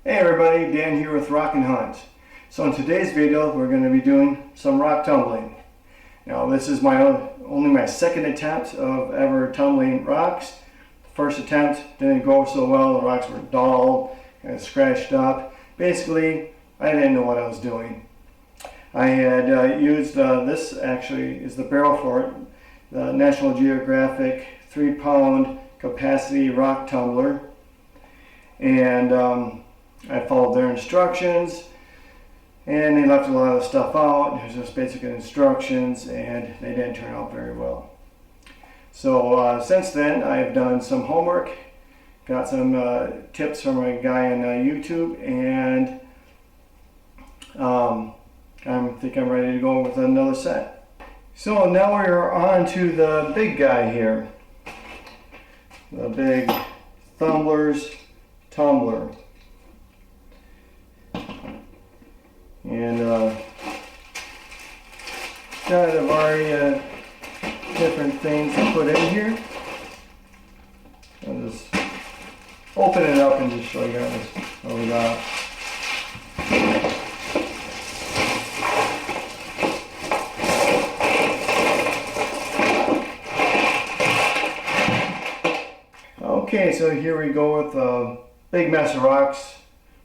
Hey everybody, Dan here with Rock and Hunt. So in today's video we're going to be doing some rock tumbling. Now this is only my second attempt of ever tumbling rocks. First attempt didn't go so well, the rocks were dull and scratched up. Basically, I didn't know what I was doing. I had used, this actually is the barrel for it, the National Geographic 3-pound capacity rock tumbler. And I followed their instructions, and they left a lot of stuff out. There's just basic instructions, and they didn't turn out very well. So since then, I've done some homework, got some tips from a guy on YouTube, and I think I'm ready to go with another set. So now we're on to the big guy here, the big Thumler's tumbler. And got a variety of different things to put in here. I'll just open it up and just show you guys what we got. Okay, so here we go with a big mess of rocks,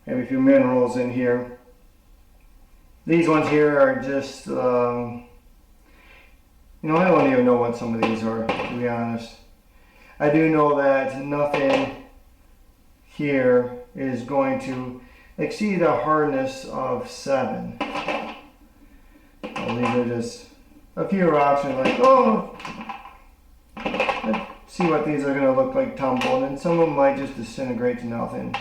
maybe a few minerals in here. These ones here are just, I don't even know what some of these are, to be honest. I do know that nothing here is going to exceed a hardness of 7. And these are just a few rocks, and like, oh, let's see what these are going to look like tumbled, and some of them might just disintegrate to nothing.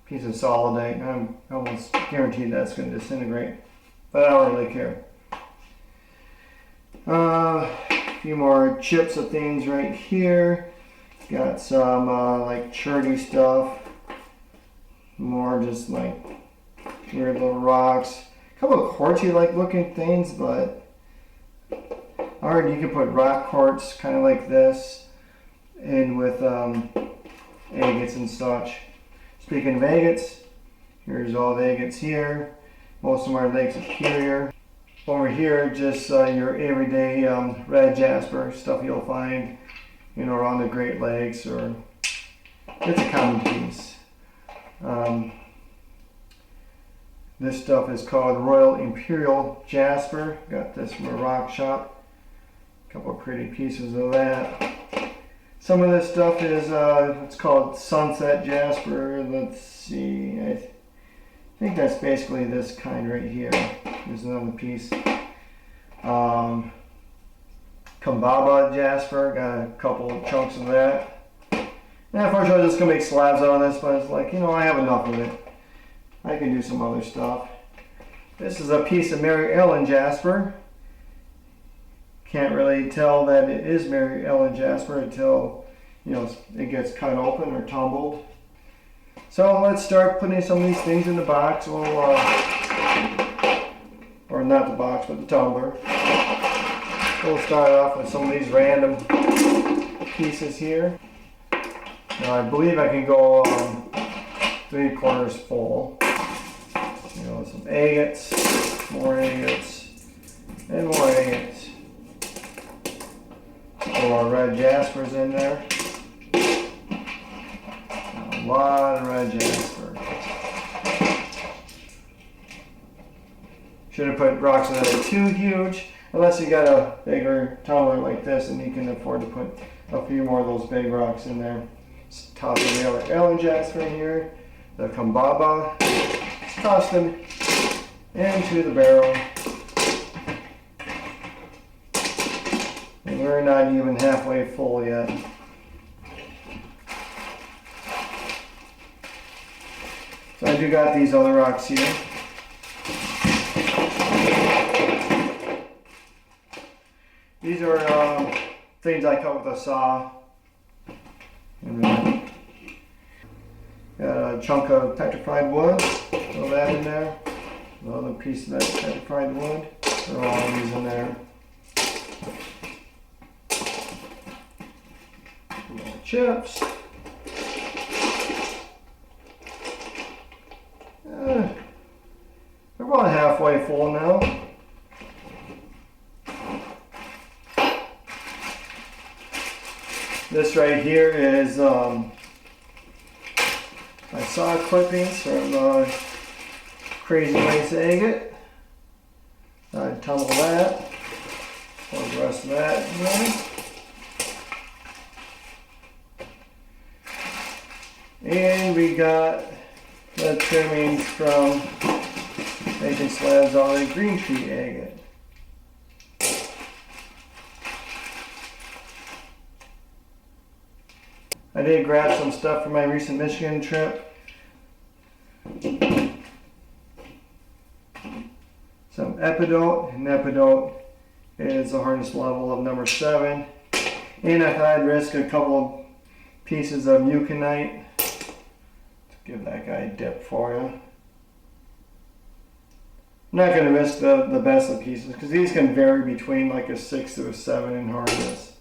Piece of solidite, I'm almost guaranteed that's going to disintegrate, but I don't really care. A few more chips of things right here. Got some like charity stuff, more just like weird little rocks. A couple of quartzy like looking things, but alright, you can put rock quartz kind of like this in with agates and such. Speaking of agates, here's all the agates here. Most of them are Lake Superior. Over here, just your everyday red jasper stuff you'll find, around the Great Lakes, or it's a common piece. This stuff is called Royal Imperial Jasper. Got this from a rock shop. A couple of pretty pieces of that. Some of this stuff is it's called Sunset Jasper. Let's see, I think that's basically this kind right here. There's another piece. Kambaba Jasper, got a couple of chunks of that. And unfortunately I'm just going to make slabs out of this, but it's like, I have enough of it. I can do some other stuff. This is a piece of Mary Ellen Jasper. Can't really tell that it is Mary Ellen Jasper until it gets cut open or tumbled. So let's start putting some of these things in the box. We'll, or not the box, but the tumbler. We'll start off with some of these random pieces here. Now I believe I can go 3/4 full. Some agates, more agates, and more agates. More red jaspers in there. A lot of red jasper. Should have put rocks that are too huge, unless you got a bigger tumbler like this and you can afford to put a few more of those big rocks in there. Just toss the other Ellen jasper in here, the Kambaba. Just toss them into the barrel. And we're not even halfway full yet. So I do got these other rocks here. These are things I cut with a saw. And then got a chunk of petrified wood. Throw that in there. Another piece of that petrified wood. Throw all these in there. More chips. about halfway full now. This right here is my saw clippings from Crazy Lace Agate. I tumble that. Pour the rest of that in. And we got the trimmings from making slabs out of green tree agate. I did grab some stuff from my recent Michigan trip. Some epidote, and epidote is a hardness level of number 7. And I thought I'd risk a couple pieces of eucalyptus to give that guy a dip for you. I'm not going to risk the best of pieces because these can vary between like a 6 to a 7 in hardness.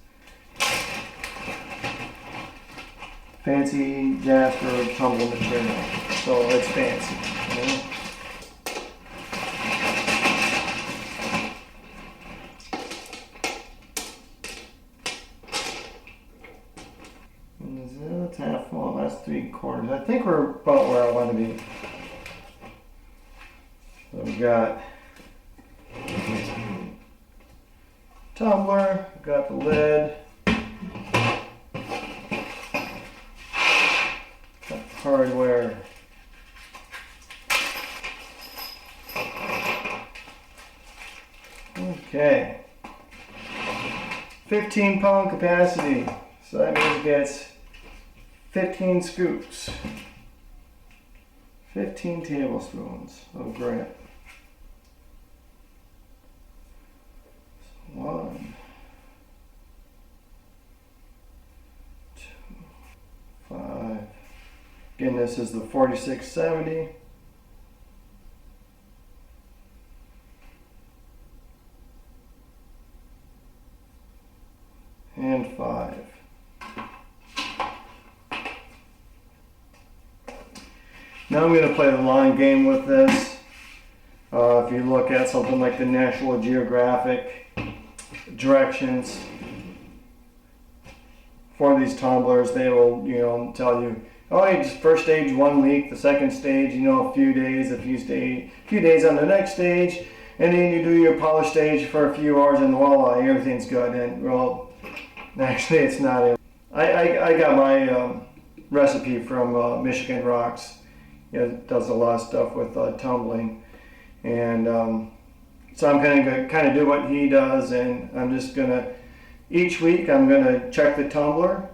Fancy Jasper tumble material, so it's fancy. You know? That's half full, that's 3/4. I think we're about where I want to be. So we got tumbler, got the lid, got the hardware. Okay. 15-pound capacity. So that means it gets 15 scoops. 15 tablespoons of grit. 1, 2, 5. Again, this is the 4670. And 5. Now I'm going to play the long game with this. If you look at something like the National Geographic directions for these tumblers, they will, tell you, oh, it's first stage 1 week, the second stage, a few days, a few days on the next stage, and then you do your polish stage for a few hours, and voila, everything's good. And well, actually, it's not. I got my recipe from Michigan Rocks. It does a lot of stuff with tumbling, and so I'm going to kind of do what he does, and I'm just going to, each week I'm going to check the tumbler.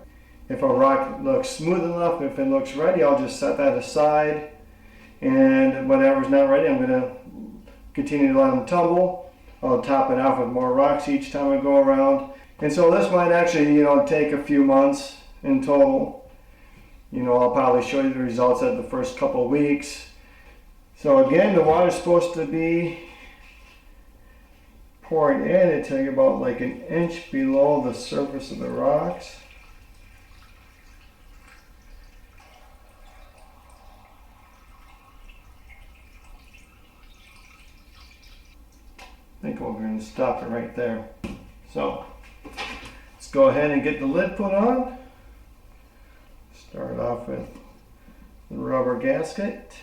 If a rock looks smooth enough, if it looks ready, I'll just set that aside, and whatever's not ready, I'm going to continue to let them tumble. I'll top it off with more rocks each time I go around, and so this might actually take a few months in total. I'll probably show you the results at the first couple of weeks. So again, the water's supposed to be pouring in until you're about like an inch below the surface of the rocks. I think we're going to stop it right there. So let's go ahead and get the lid put on. Start off with the rubber gasket.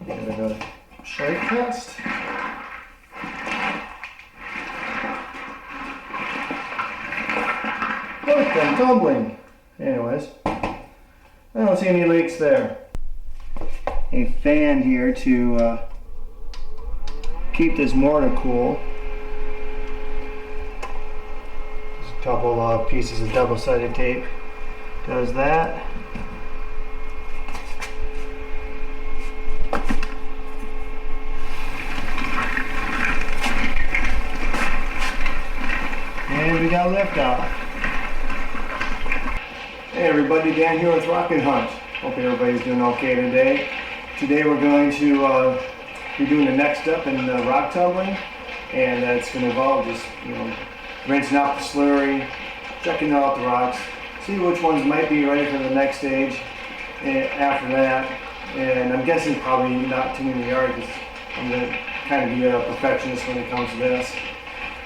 Give it a shake test. Look, I'm tumbling. Anyways, I don't see any leaks there. A fan here to keep this mortar cool. Just a couple of pieces of double-sided tape does that. liftoff. Hey everybody, Dan here with Rock and Hunt. Hope everybody's doing okay today. Today we're going to be doing the next step in rock tumbling, and it's going to involve just rinsing out the slurry, checking out the rocks, see which ones might be ready for the next stage after that. And I'm guessing probably not too many yards, because I'm going to kind of be a perfectionist when it comes to this.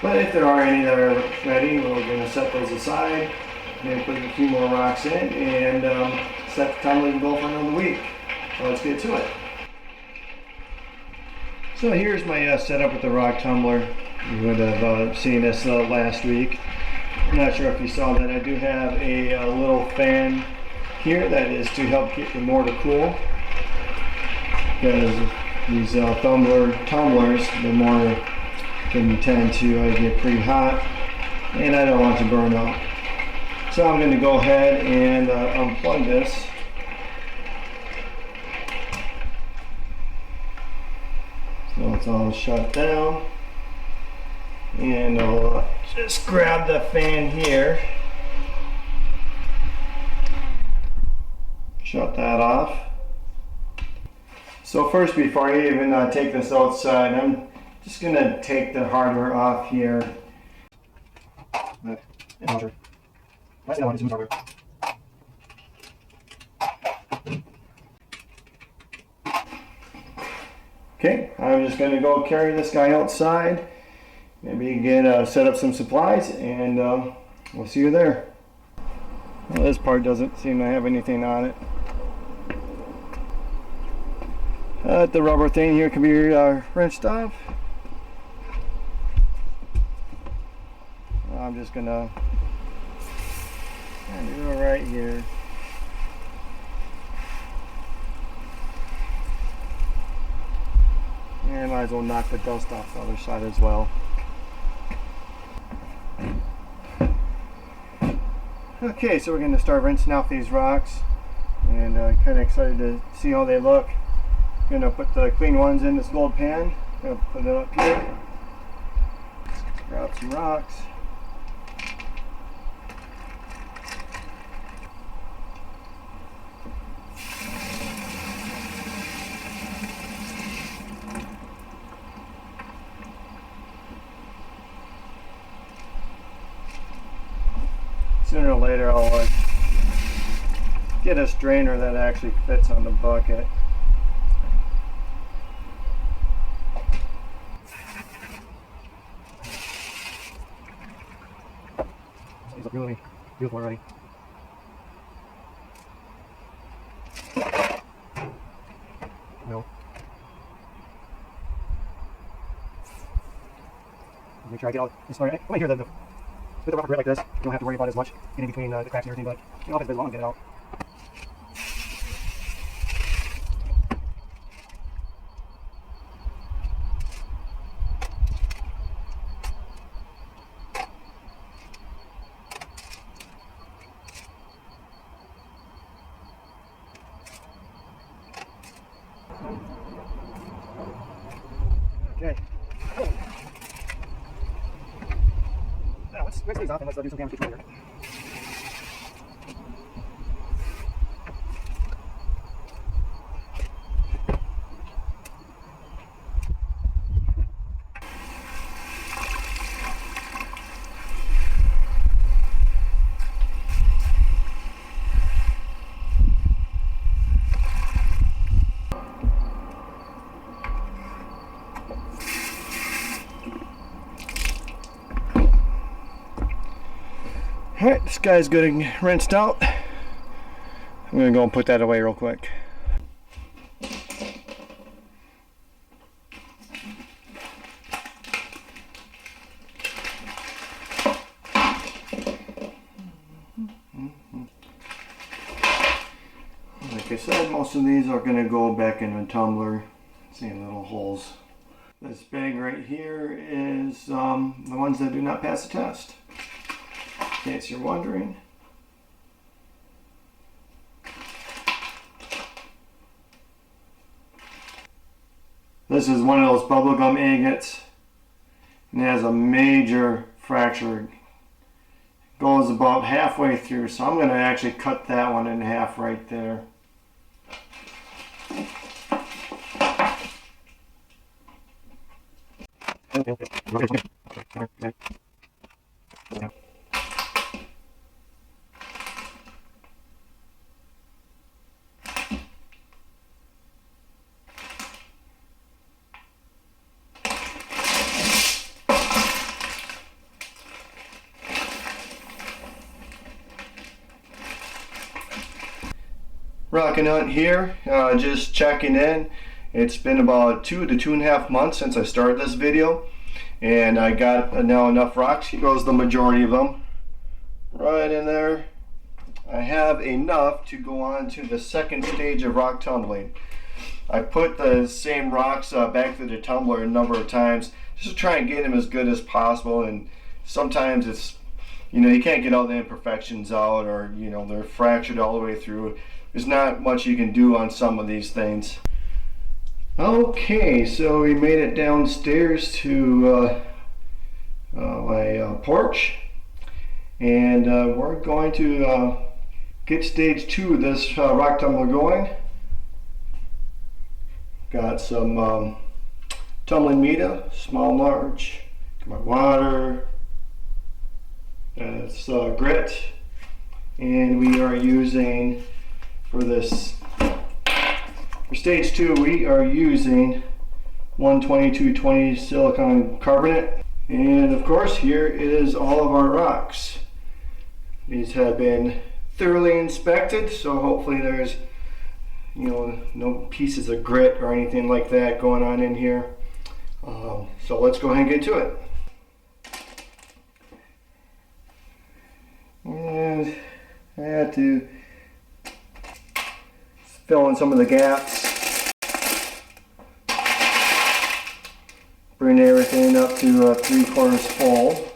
But if there are any that are ready, we're going to set those aside, maybe put a few more rocks in, and set the tumbling goal for another week. So let's get to it. So here's my setup with the rock tumbler. You would have seen this last week. I'm not sure if you saw that. I do have a little fan here that is to help keep the mortar cool, because these tumblers, the mortar can tend to get pretty hot, and I don't want to burn up. So I'm going to go ahead and unplug this. So it's all shut down, and I'll just grab the fan here, shut that off. So first, before I even take this outside, I'm just going to take the hardware off here. Okay, I'm just going to go carry this guy outside, maybe get set up some supplies, and we'll see you there. Well, this part doesn't seem to have anything on it. The rubber thing here can be wrenched off. I'm just going to do it right here. And might as well knock the dust off the other side as well. Okay, so we're going to start rinsing out these rocks, and kind of excited to see how they look. I'm going to put the clean ones in this gold pan. I'm going to put it up here. Grab some rocks. Sooner or later I'll get a strainer that actually fits on the bucket. These look really beautiful already. No. Make sure I get all this started. Right here, with the rock grit like this, you don't have to worry about as much getting between the cracks and everything, but you know, if it's a bit long, get it out. Okay. Now let's rinse these off and let's do some damage control here. Alright, this guy's good and rinsed out. I'm going to go and put that away real quick. Like I said, most of these are going to go back in a tumbler. See little holes. This bag right here is the ones that do not pass the test. In case you're wondering. This is one of those bubblegum agates, and it has a major fracture goes about halfway through, so I'm going to actually cut that one in half right there. Rockin' Hunt here, just checking in. It's been about 2 to 2.5 months since I started this video, and I got now enough rocks. Here goes the majority of them right in there. I have enough to go on to the second stage of rock tumbling. I put the same rocks back through the tumbler a number of times just to try and get them as good as possible, and sometimes it's, you can't get all the imperfections out, or they're fractured all the way through. There's not much you can do on some of these things. Okay, so we made it downstairs to my porch, and we're going to get stage 2 of this rock tumbler going. Got some tumbling media, small and large. Got my water. It's grit, and we are using for stage 2, we are using 12220 silicon carbonate. And of course, here is all of our rocks. These have been thoroughly inspected, so hopefully there's no pieces of grit or anything like that going on in here. So let's go ahead and get to it. And I had to fill in some of the gaps, bring everything up to 3/4 full.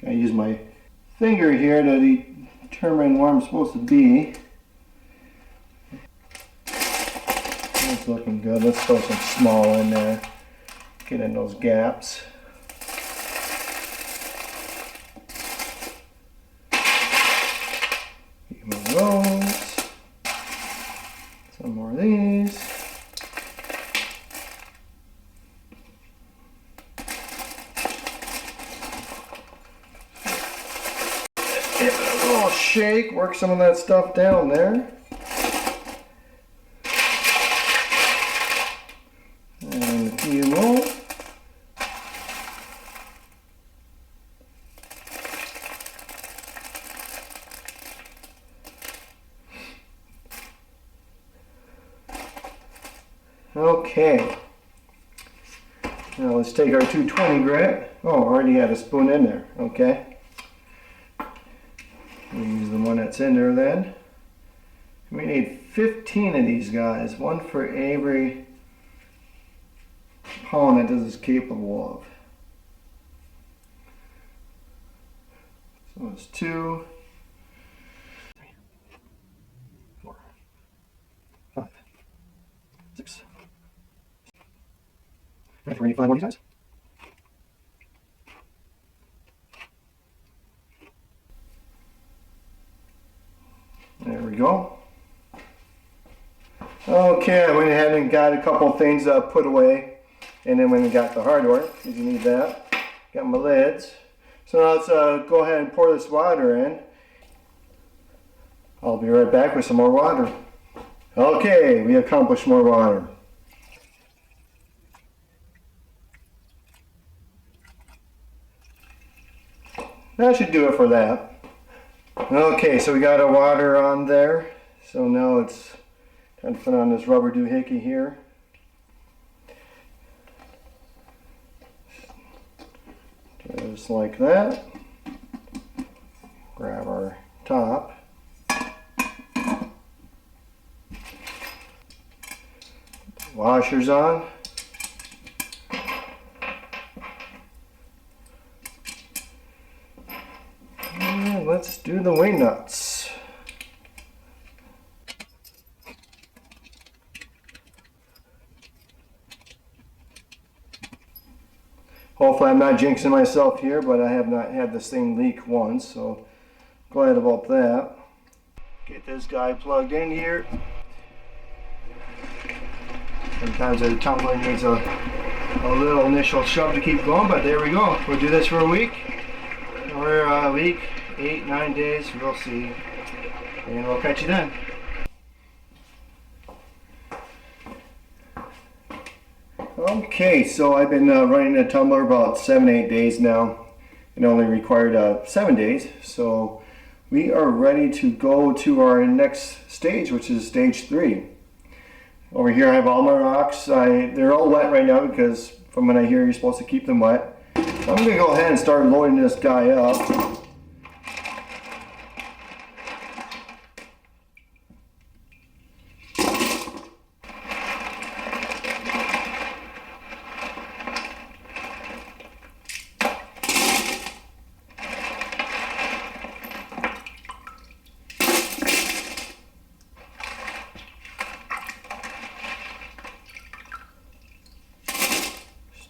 I use my finger here to determine where I'm supposed to be. It's looking good. Let's throw some small in there, get in those gaps. Even those. Some more of these. Give it a little shake, work some of that stuff down there. And a few more. Okay, now let's take our 220 grit. Oh, already had a spoon in there. Okay, we'll use the one that's in there then. We need 15 of these guys, one for every pound that this is capable of. So it's 2, 3, 4, 5, 6. Ready for 5 more of these guys? There we go. Okay, I went ahead and got a couple things put away, and then when we got the hardware, because you need that, got my lids. So now let's go ahead and pour this water in. I'll be right back with some more water. Okay, we accomplished more water. That should do it for that. Okay, so we got our water on there. So now it's time to put on this rubber doohickey here. Just like that. Grab our top. Washers on. And let's do the wing nuts. Hopefully I'm not jinxing myself here, but I have not had this thing leak once, so glad about that. Get this guy plugged in here. Sometimes the tumbler needs a little initial shove to keep going, but there we go. We'll do this for a week. Or a week, 8-9 days, we'll see. And we'll catch you then. Okay, so I've been running a tumbler about 7-8 days now. It only required 7 days, so we are ready to go to our next stage, which is stage 3. Over here I have all my rocks. They're all wet right now because from what I hear you're supposed to keep them wet. So I'm going to go ahead and start loading this guy up.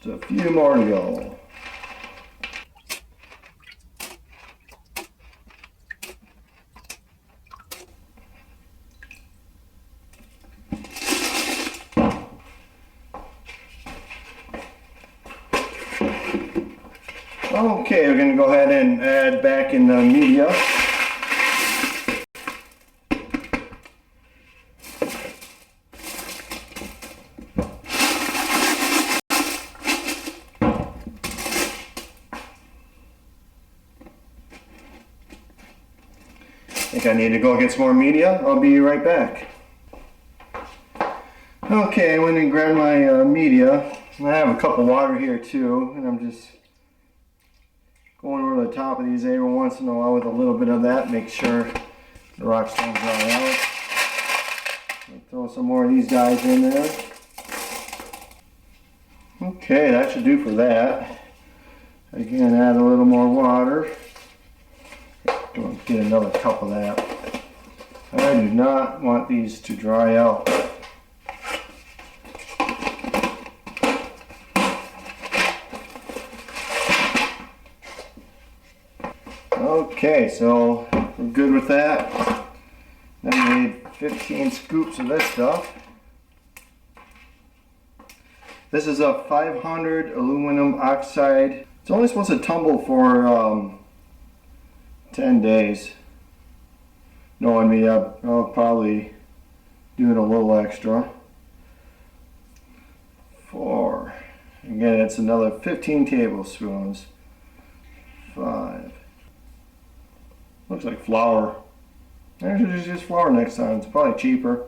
Just a few more to go. Okay, we're going to go ahead and add back in the media. I think I need to go get some more media. I'll be right back. Okay, I went and grabbed my media. I have a cup of water here too, and I'm just going over the top of these every once in a while with a little bit of that. Make sure the rocks don't dry out. I'll throw some more of these guys in there. Okay, that should do for that. Again, add a little more water. Get another cup of that. I do not want these to dry out. Okay, so we're good with that. Then we need 15 scoops of this stuff. This is a 500 aluminum oxide. It's only supposed to tumble for 10 days. Knowing me, I'll probably do it a little extra. 4. Again, it's another 15 tablespoons. 5. Looks like flour. I should just flour next time. It's probably cheaper.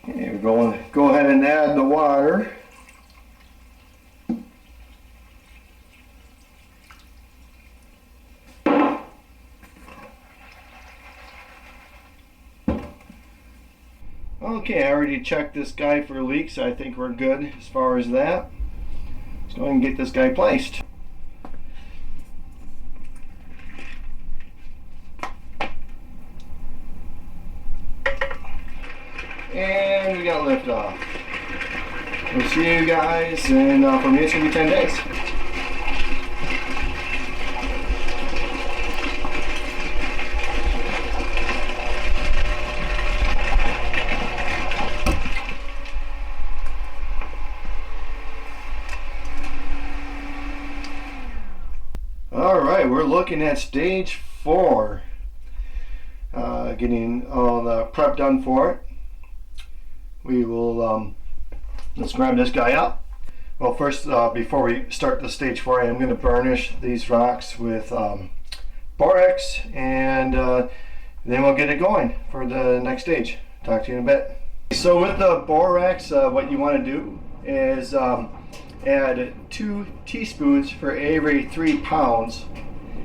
Okay, we're going to go ahead and add the water. Okay, I already checked this guy for leaks. I think we're good as far as that. Let's go ahead and get this guy placed. And we got liftoff. We'll see you guys, and for me it's going to be 10 days. Alright, we're looking at stage 4. Getting all the prep done for it. We will, let's grab this guy up. Well, first, before we start the stage 4, I am going to burnish these rocks with borax, and then we'll get it going for the next stage. Talk to you in a bit. So with the borax, what you want to do is add 2 teaspoons for every 3 pounds,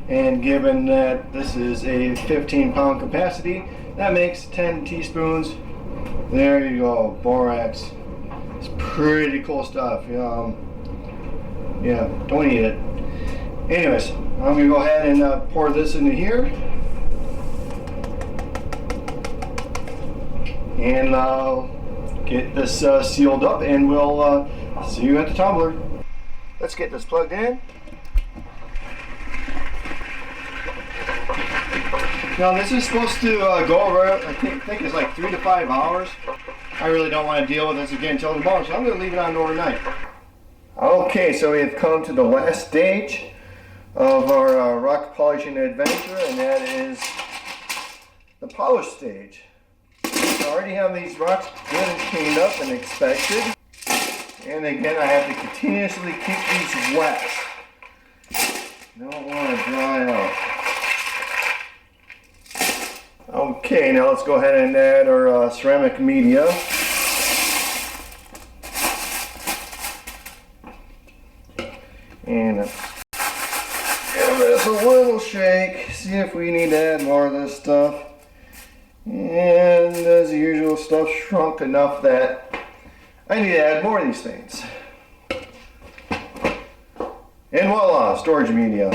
and given that this is a 15-pound capacity, that makes 10 teaspoons. There you go, borax. It's pretty cool stuff. Yeah, don't eat it. Anyways, I'm going to go ahead and pour this into here. And get this sealed up, and we'll see you at the tumbler. Let's get this plugged in. Now this is supposed to go over, I think it's like 3 to 5 hours. I really don't want to deal with this again until tomorrow, so I'm going to leave it on overnight. Okay, so we have come to the last stage of our rock polishing adventure, and that is the polish stage. I already have these rocks good and cleaned up and inspected. And again, I have to continuously keep these wet. Don't want to dry out. Okay, now let's go ahead and add our ceramic media. And give this a little shake, see if we need to add more of this stuff. And as usual, stuff shrunk enough that I need to add more of these things. And voila, storage media.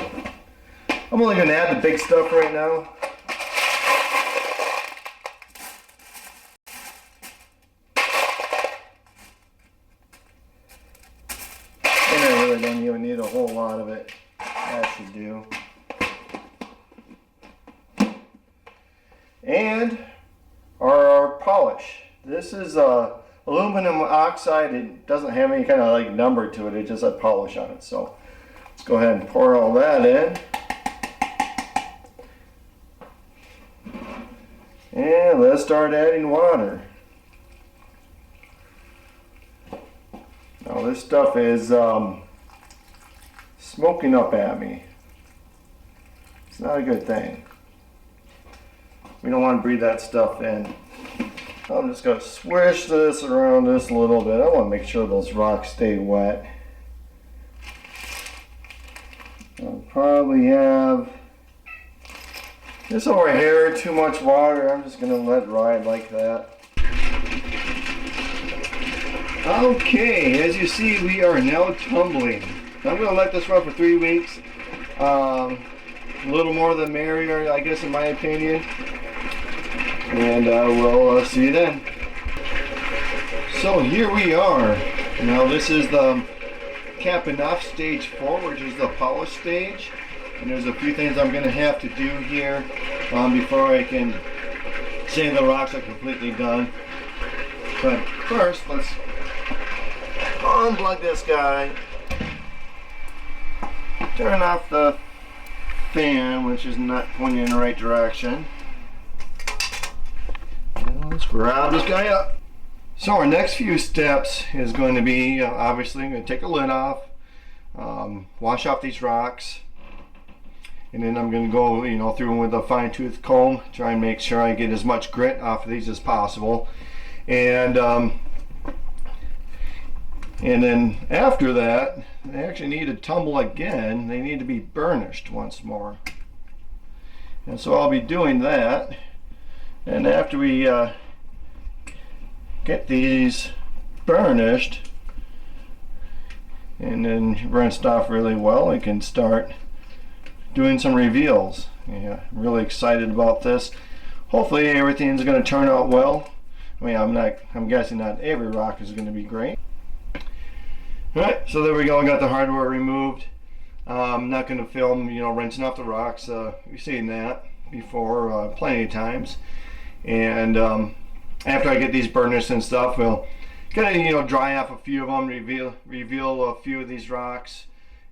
I'm only going to add the big stuff right now. And I really don't even need a whole lot of it. That should do. And our polish. This is aluminum oxide. It doesn't have any kind of like number to it. It just has polish on it. So let's go ahead and pour all that in. And let's start adding water. Now this stuff is smoking up at me. It's not a good thing. We don't want to breathe that stuff in. I'm just going to swish this around this a little bit. I want to make sure those rocks stay wet. I'll probably have just over here too much water. I'm just going to let it ride like that. Okay, as you see, we are now tumbling. I'm going to let this run for 3 weeks. A little more the merrier, I guess, in my opinion. And we'll see you then. So here we are. Now this is the capping off stage 4, which is the polish stage. And there's a few things I'm going to have to do here before I can say the rocks are completely done. But first, let's unplug this guy. Turn off the fan, which is not pointing in the right direction. Let's grab this guy up. So our next few steps is going to be, obviously, I'm going to take the lid off, wash off these rocks, and then I'm going to go, through them with a fine-tooth comb, try and make sure I get as much grit off of these as possible, and then after that, they actually need to tumble again. They need to be burnished once more, and so I'll be doing that. And after we get these burnished and then rinsed off really well, we can start doing some reveals. Yeah, I'm really excited about this. Hopefully everything's going to turn out well. I mean, I'm guessing not every rock is going to be great. Alright, so there we go. I got the hardware removed. I'm not going to film, rinsing off the rocks. You've seen that before plenty of times. And after I get these burnished and stuff, we'll kind of dry off a few of them, reveal a few of these rocks.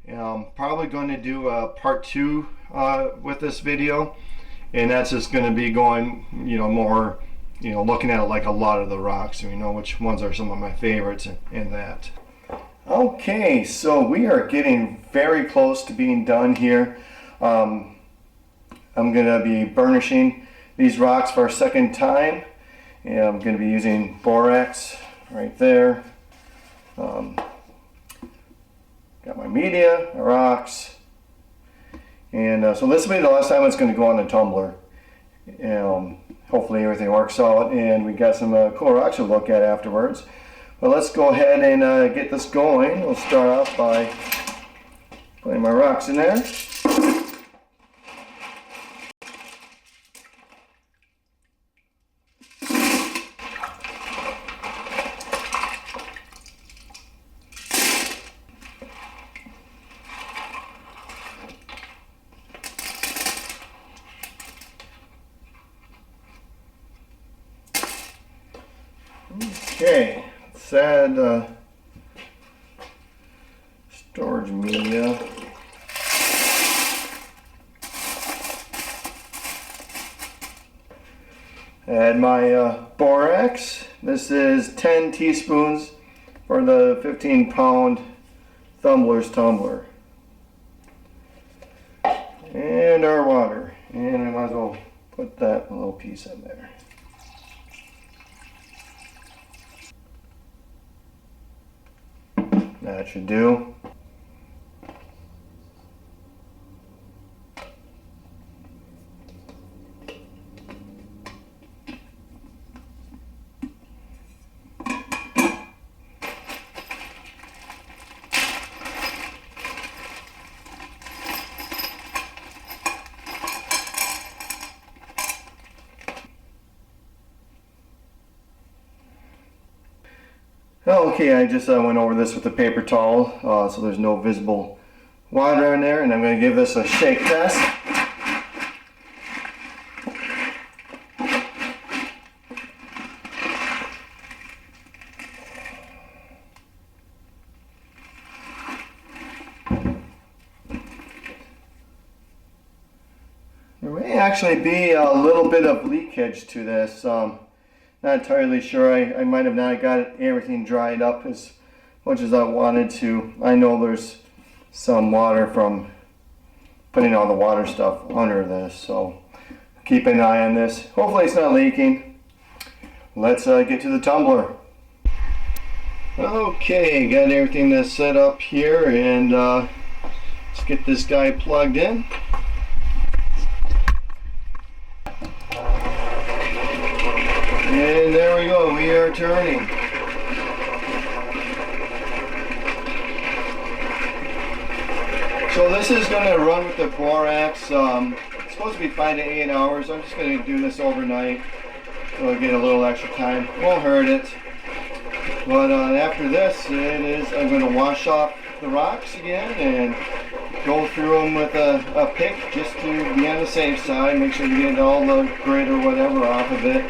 Probably going to do a part 2 with this video, and that's just going to be going more looking at like a lot of the rocks, so which ones are some of my favorites and that. Okay, so we are getting very close to being done here. I'm going to be burnishing these rocks for a second time, and I'm going to be using borax right there. Got my media, rocks, and so this will be the last time it's going to go on the tumbler. Hopefully everything works out, and we got some cool rocks to look at afterwards. But let's go ahead and get this going. We'll start off by putting my rocks in there. Okay, let's add storage media. Add my borax. This is 10 teaspoons for the 15-pound Thumler's tumbler. And our water. And I might as well put that little piece in there. That should do. Okay, I just went over this with a paper towel so there's no visible water in there, and I'm going to give this a shake test. There may actually be a little bit of leakage to this. Not entirely sure. I might have not got everything dried up as much as I wanted to. I know there's some water from putting all the water stuff under this, so keep an eye on this. Hopefully it's not leaking. Let's get to the tumbler. Okay, got everything that's set up here, and let's get this guy plugged in. And there we go, we are turning. So this is going to run with the borax. It's supposed to be 5 to 8 hours. I'm just going to do this overnight. So I'll get a little extra time. Won't hurt it. But after this, I'm going to wash off the rocks again and go through them with a pick just to be on the safe side. Make sure to get all the grit or whatever off of it.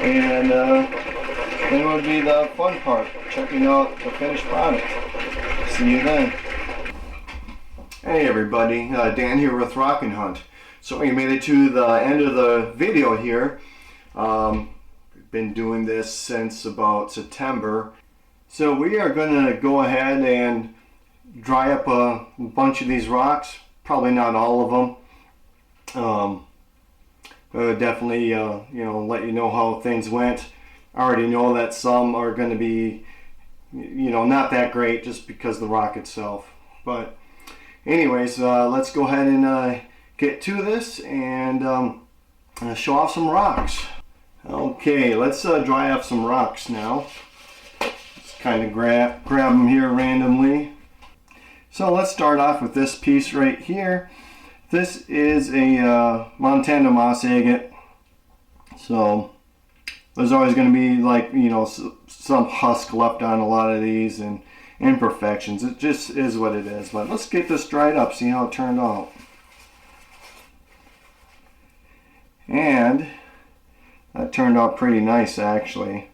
And then would be the fun part, checking out the finished product. See you then. Hey everybody, Dan here with Rock and Hunt. So we made it to the end of the video here. We've been doing this since about September. So we are going to go ahead and dry up a bunch of these rocks. Probably not all of them. Definitely, let you know how things went. I already know that some are going to be, not that great just because of the rock itself. But anyways, let's go ahead and get to this and show off some rocks. Okay, let's dry off some rocks now. Just kind of grab them here randomly. So let's start off with this piece right here. This is a Montana moss agate. So there's always going to be some husk left on a lot of these and imperfections. It just is what it is. But let's get this dried up, see how it turned out. And that turned out pretty nice actually.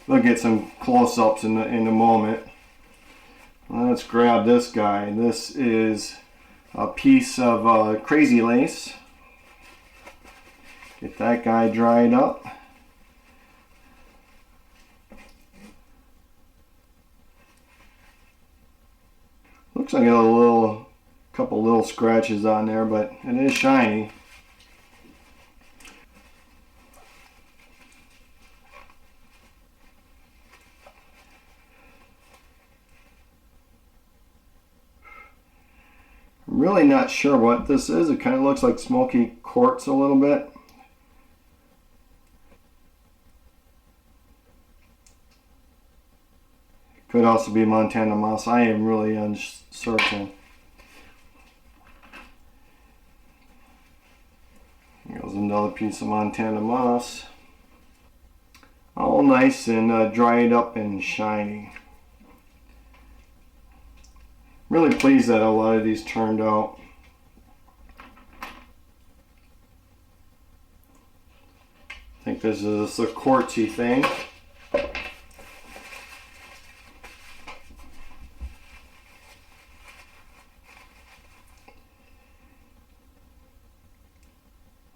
We'll get some close-ups in a moment. Let's grab this guy. This is a piece of crazy lace. Get that guy dried up. Looks like a couple little scratches on there, but it is shiny. I'm really not sure what this is. It kind of looks like smoky quartz a little bit. Could also be Montana moss. I am really uncertain. Here's another piece of Montana moss. All nice and dried up and shiny. Really pleased that a lot of these turned out. I think think this is a quartzy thing.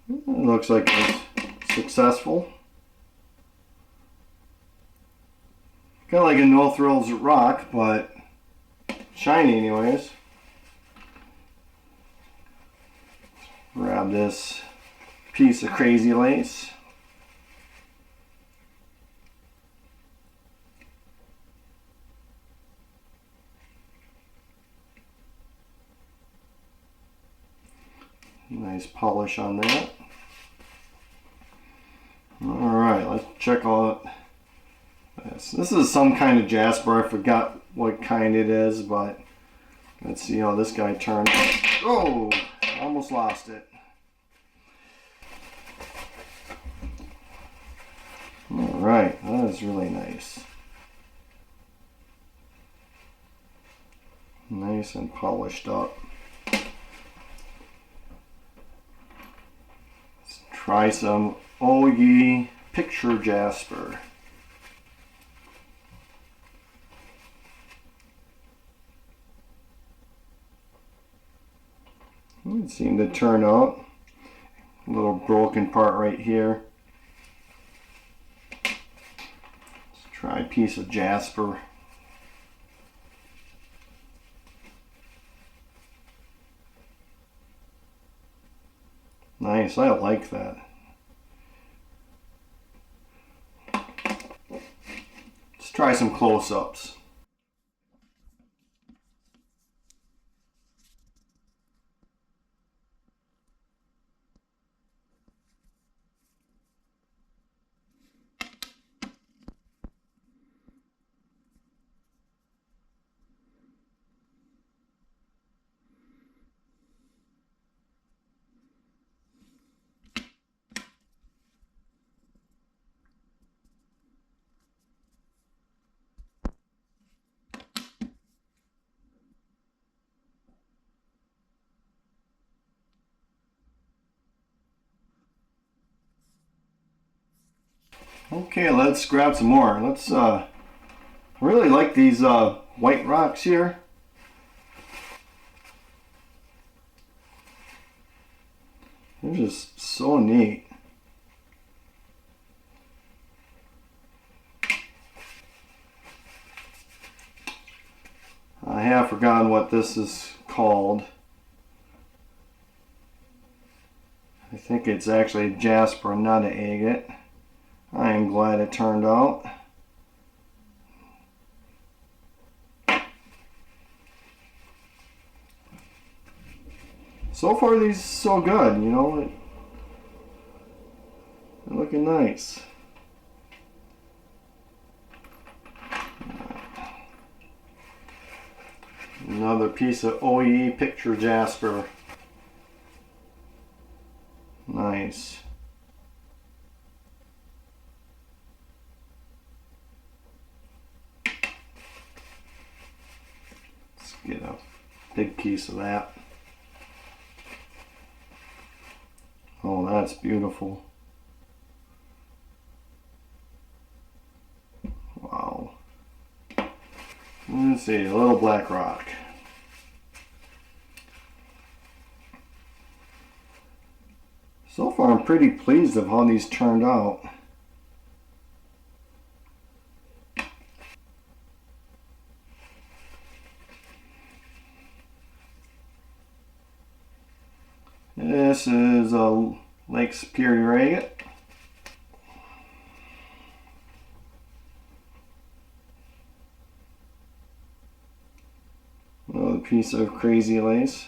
It looks like it's successful. Kind of like a no thrills rock, but shiny anyways. Grab this piece of crazy lace. Nice polish on that. Alright, let's check out this. This is some kind of jasper. I forgot what kind it is, but let's see how this guy turned. Oh, almost lost it. Alright, that is really nice. Nice and polished up. Let's try some OE picture jasper. It seemed to turn out. A little broken part right here. Let's try a piece of jasper. Nice, I like that. Let's try some close-ups. Okay, let's grab some more. I really like these white rocks here. They're just so neat. I have forgotten what this is called. I think it's actually jasper, not an agate. I am glad it turned out. So far these so good, you know. They're looking nice. Another piece of OE picture jasper. Nice. Let's get a big piece of that. Oh, that's beautiful. Wow. Let's see, a little black rock. So far I'm pretty pleased of how these turned out. This is a Lake Superior agate. Another piece of crazy lace.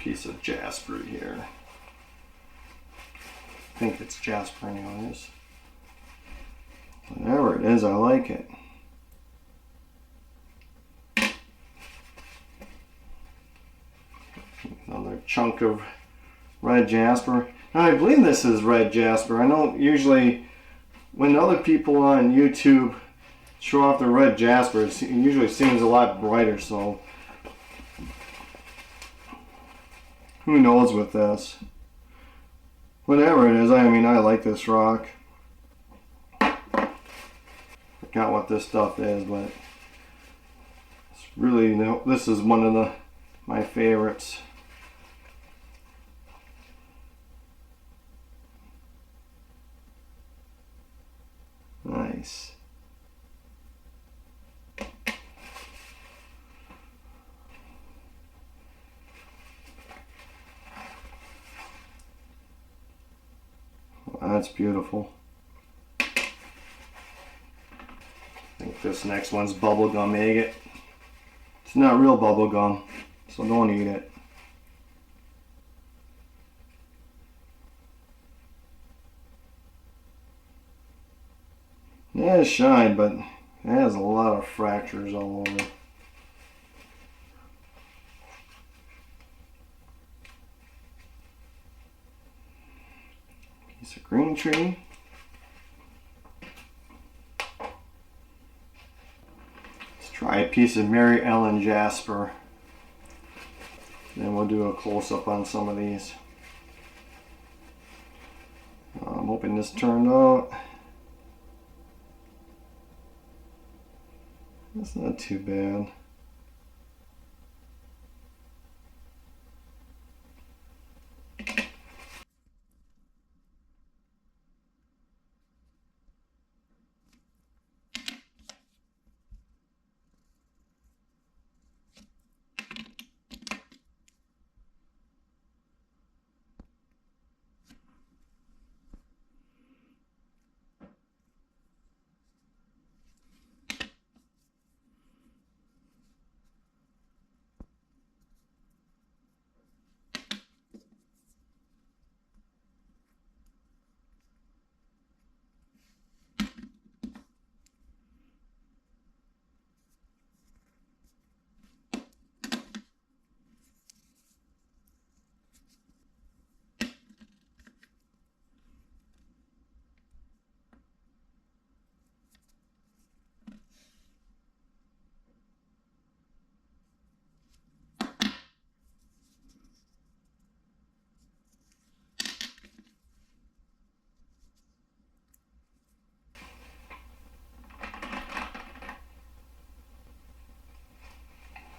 piece of jasper here. I think it's jasper anyways. Whatever it is, I like it. Another chunk of red jasper. Now I believe this is red jasper. I know usually when other people on YouTube show off the red jasper, it usually seems a lot brighter, so who knows with this. Whatever it is, I mean, I like this rock. Forgot what this stuff is, but it's really, this is one of my favorites. Nice. Well, that's beautiful. I think this next one's bubblegum agate. It's not real bubblegum, so don't eat it. Yeah, it's shine, but it has a lot of fractures all over. Piece of green tree. Let's try a piece of Mary Ellen jasper. Then we'll do a close-up on some of these. I'm hoping this turned out. That's not too bad.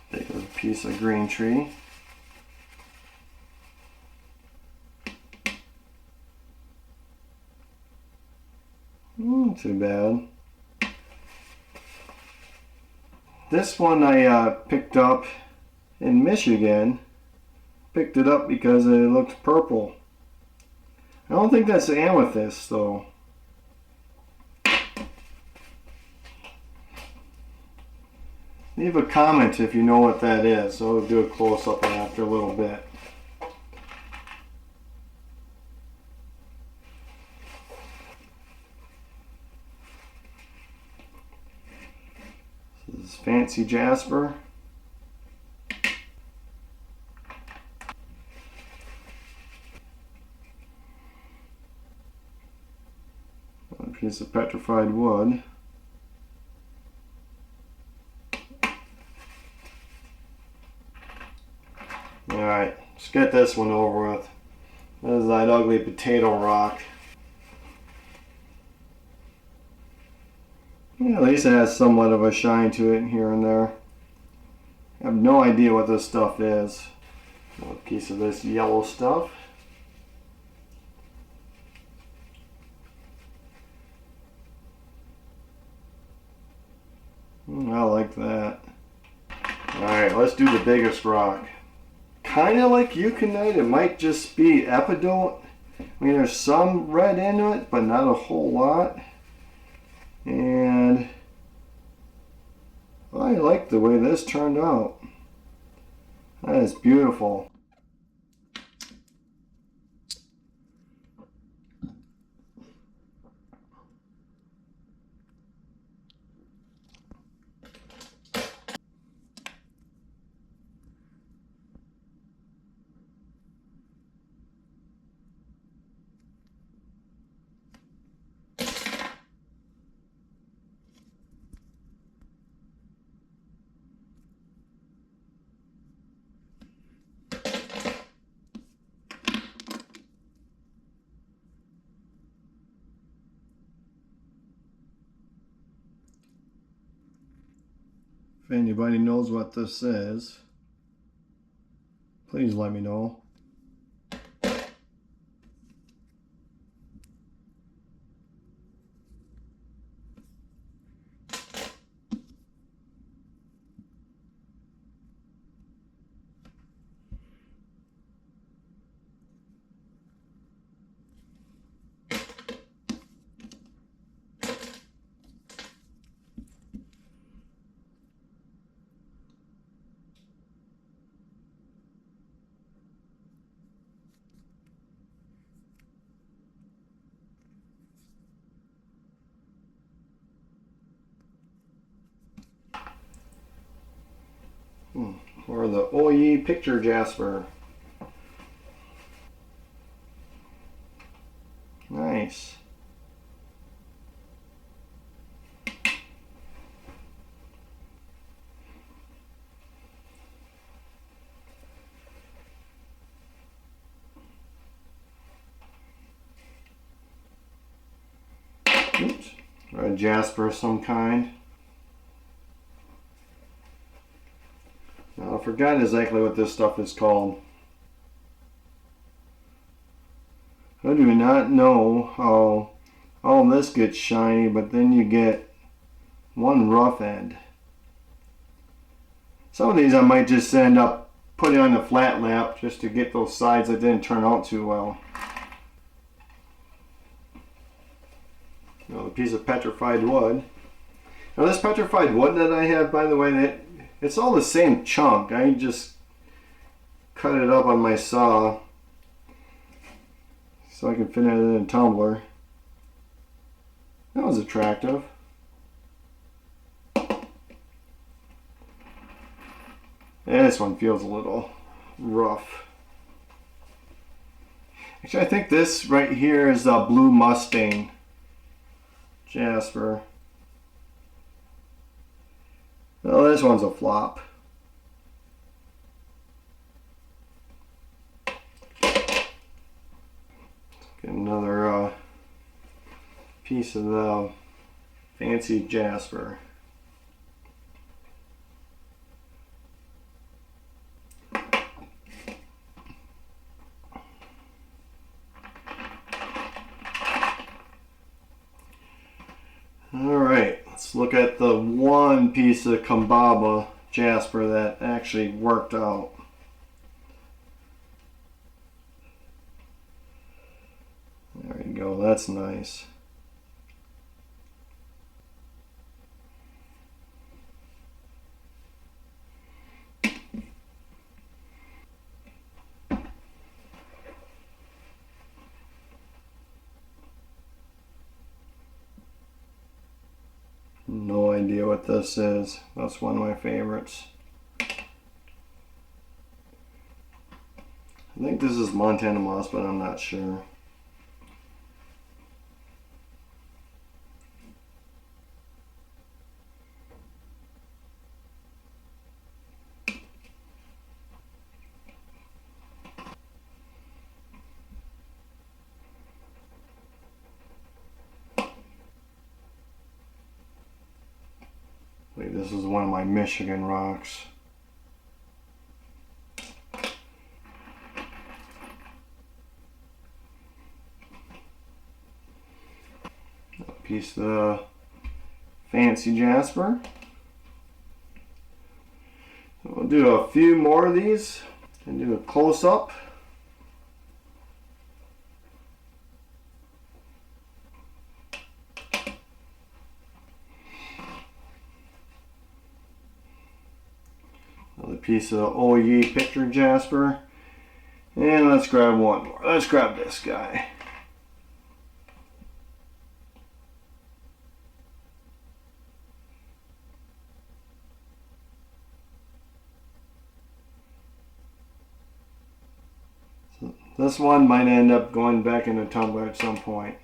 Take a piece of green tree. Not too bad. This one I picked up in Michigan. Picked it up because it looked purple. I don't think that's amethyst though. Leave a comment if you know what that is. So we'll do a close-up after a little bit. This is fancy jasper. A piece of petrified wood. Alright, let's get this one over with. This is that ugly potato rock. Yeah, at least it has somewhat of a shine to it here and there. I have no idea what this stuff is. A piece of this yellow stuff. I like that. Alright, let's do the biggest rock. Kind of like euconite, it might just be epidote. I mean, there's some red into it, but not a whole lot. And I like the way this turned out. That is beautiful. If anybody knows what this is, please let me know. Or the OE picture jasper. Nice. Oops. Or a jasper of some kind. Now, I forgot exactly what this stuff is called. I do not know how all this gets shiny, but then you get one rough end. Some of these I might just end up putting on the flat lap just to get those sides that didn't turn out too well. Now, the piece of petrified wood. Now, this petrified wood that I have, by the way, it's all the same chunk. I just cut it up on my saw so I can fit it in a tumbler. That was attractive. And this one feels a little rough. Actually, I think this right here is a blue Mustang jasper. Well, this one's a flop. Get another piece of the fancy jasper. Alright, let's look at the one piece of Kambaba jasper that actually worked out. There you go, that's nice. No idea what this is. That's one of my favorites. I think this is Montana moss, but I'm not sure. This is one of my Michigan rocks. A piece of the fancy jasper. So we'll do a few more of these and do a close-up. Another piece of OE picture jasper. And let's grab one more. Let's grab this guy. So this one might end up going back in a tumbler at some point.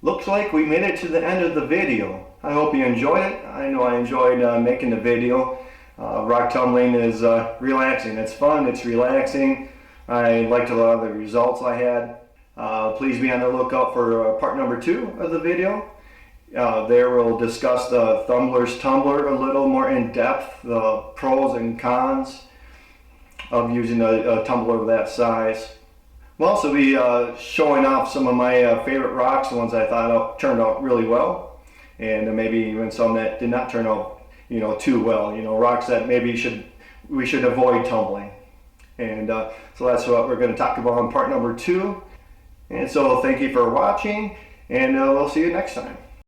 looks like we made it to the end of the video. I hope you enjoyed it. I know I enjoyed making the video. Rock tumbling is relaxing. It's fun, it's relaxing. I liked a lot of the results I had. Please be on the lookout for part number 2 of the video. There we'll discuss the Thumler's tumbler a little more in depth, the pros and cons of using a tumbler of that size. We'll also be showing off some of my favorite rocks, the ones I thought turned out really well, and maybe even some that did not turn out, too well. Rocks that maybe we should avoid tumbling. And so that's what we're going to talk about in part number 2. And so thank you for watching, and we'll see you next time.